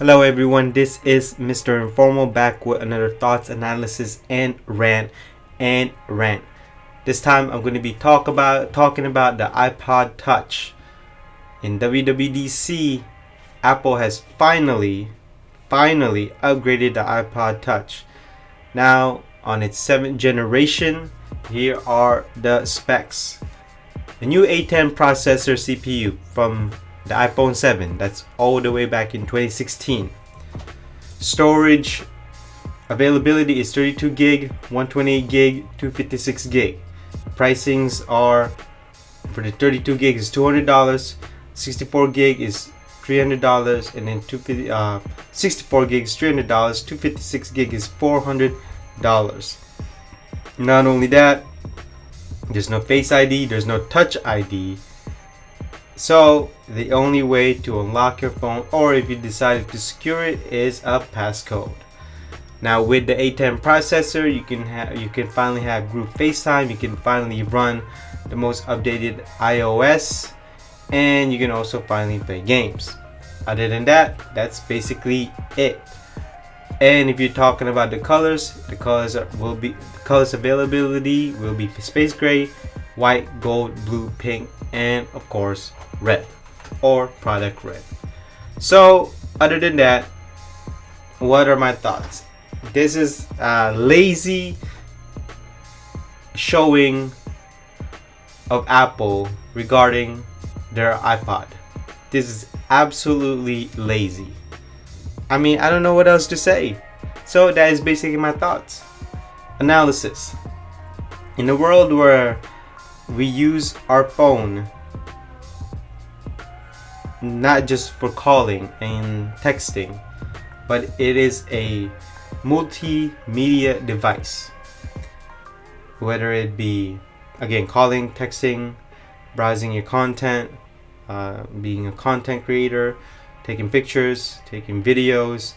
Hello everyone, this is Mr. Informal back with another thoughts, analysis, and rant. This time I'm going to be talking about the iPod Touch. In WWDC, Apple has finally upgraded the iPod Touch. Now on its 7th generation, here are the specs. The new A10 processor CPU from the iPhone 7, that's all the way back in 2016. Storage availability is 32 gig, 128 gig, 256 gig. Pricings are, for the 32 gig is $200, 64 gig is $300, and then 64 gig is $300, 256 gig is $400. Not only that, there's no Face ID, there's no Touch ID. So the only way to unlock your phone, or if you decided to secure it, is a passcode. Now with the A10 processor, you can finally have group FaceTime. You can finally run the most updated iOS, and you can also finally play games. Other than that, that's basically it. And if you're talking about the colors availability will be space gray, white, gold, blue, pink, and of course red or product red. So other than that, what are my thoughts? This is a lazy showing of Apple regarding their iPod. This is absolutely lazy. I mean, I don't know what else to say. So that is basically my thoughts. Analysis. In a world where we use our phone not just for calling and texting, but it is a multimedia device. Whether it be, again, calling, texting, browsing your content, being a content creator, taking pictures, taking videos,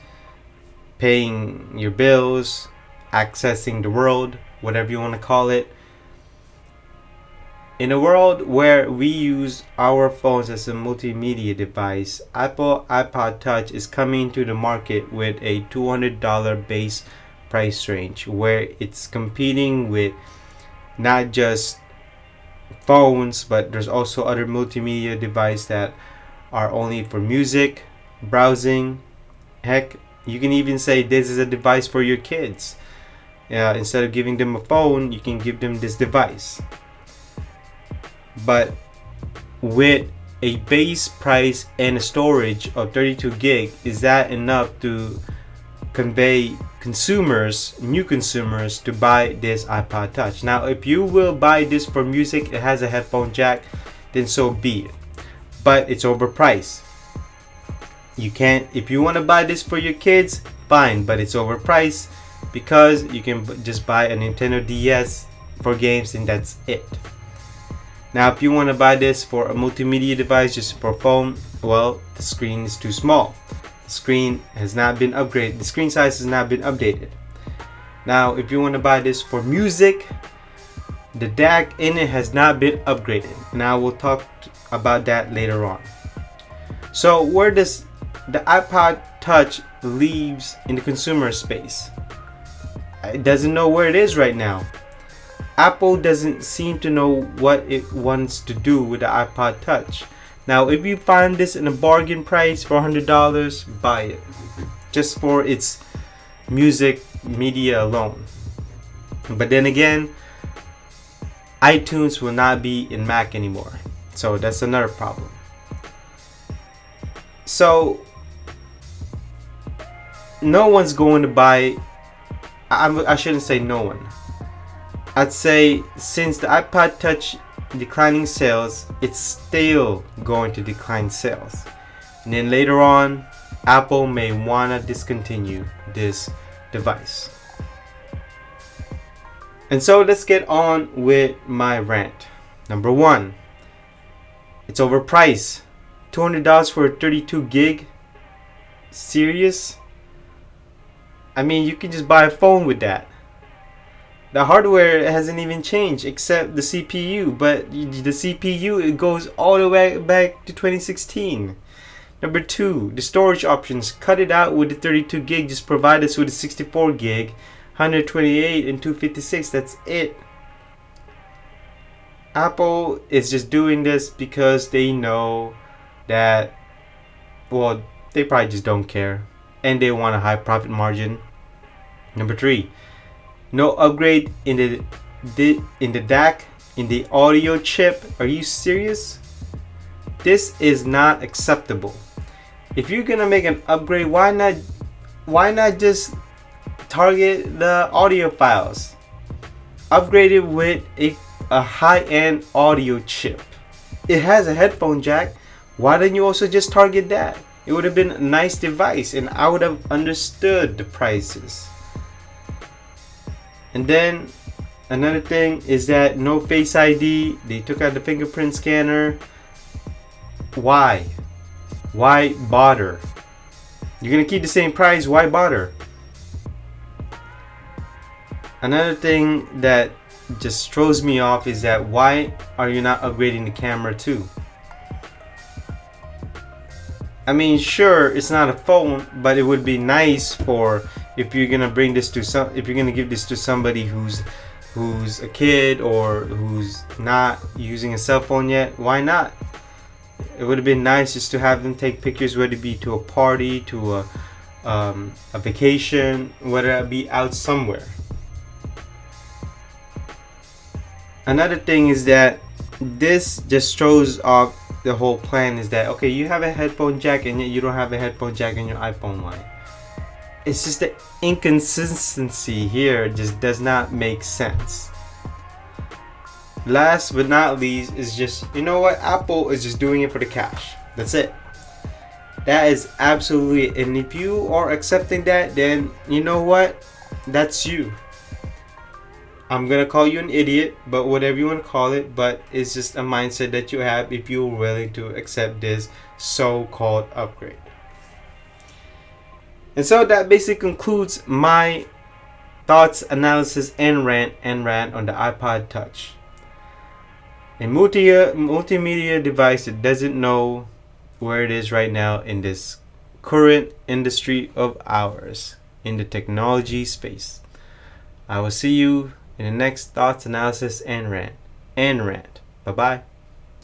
paying your bills, accessing the world, whatever you want to call it. In a world where we use our phones as a multimedia device, Apple iPod Touch is coming to the market with a $200 base price range, where it's competing with not just phones, but there's also other multimedia devices that are only for music, browsing. Heck, you can even say this is a device for your kids. Instead of giving them a phone, you can give them this device. But with a base price and a storage of 32 gig, is that enough to convey new consumers to buy this iPod Touch? Now, if you will buy this for music, it has a headphone jack, then so be it. But it's overpriced. If you want to buy this for your kids, fine, but it's overpriced because you can just buy a Nintendo DS for games and that's it. Now, if you want to buy this for a multimedia device, just for phone, well, the screen is too small. The screen has not been upgraded. The screen size has not been updated. Now, if you want to buy this for music, the DAC in it has not been upgraded. Now, we'll talk about that later on. So, where does the iPod Touch leaves in the consumer space? It doesn't know where it is right now. Apple doesn't seem to know what it wants to do with the iPod Touch. Now, if you find this in a bargain price for $100, buy it. Just for its music media alone. But then again, iTunes will not be in Mac anymore. So that's another problem. So, no one's going to buy. I shouldn't say no one. I'd say since the iPod Touch declining sales, it's still going to decline sales. And then later on, Apple may want to discontinue this device. And so let's get on with my rant. Number one, it's overpriced. $200 for a 32 gig? Serious? I mean, you can just buy a phone with that. The hardware hasn't even changed except the CPU, but the CPU, it goes all the way back to 2016. Number 2, the storage options. Cut it out with the 32 gig. Just provide us with a 64 gig, 128 and 256. That's it. Apple is just doing this because they know that, well, they probably just don't care and they want a high profit margin. Number 3, no upgrade in the DAC, in the audio chip. Are you serious? This is not acceptable. If you're gonna make an upgrade, why not just target the audio files? Upgrade it with a high-end audio chip. It has a headphone jack. Why didn't you also just target that? It would have been a nice device and I would have understood the prices. And then another thing is that no Face ID. They took out the fingerprint scanner. Why? Why bother? You're gonna keep the same price. Why bother? Another thing that just throws me off is that why are you not upgrading the camera too? I mean, sure, it's not a phone, but it would be nice for if you're gonna bring this to if you're gonna give this to somebody who's a kid or who's not using a cell phone yet. Why not? It would have been nice just to have them take pictures, whether it be to a party, to a vacation, whether it be out somewhere. Another thing is that this just throws off the whole plan. Is that okay? You have a headphone jack and yet you don't have a headphone jack in your iPhone line. It's just the inconsistency here just does not make sense. Last but not least is just, you know what? Apple is just doing it for the cash. That's it. That is absolutely it. And if you are accepting that, then you know what? That's you. I'm gonna call you an idiot, but whatever you want to call it, but it's just a mindset that you have if you're willing to accept this so-called upgrade. And so that basically concludes my thoughts, analysis, and rant on the iPod Touch. A multimedia device that doesn't know where it is right now in this current industry of ours, in the technology space. I will see you in the next thoughts, analysis, and rant. Bye bye.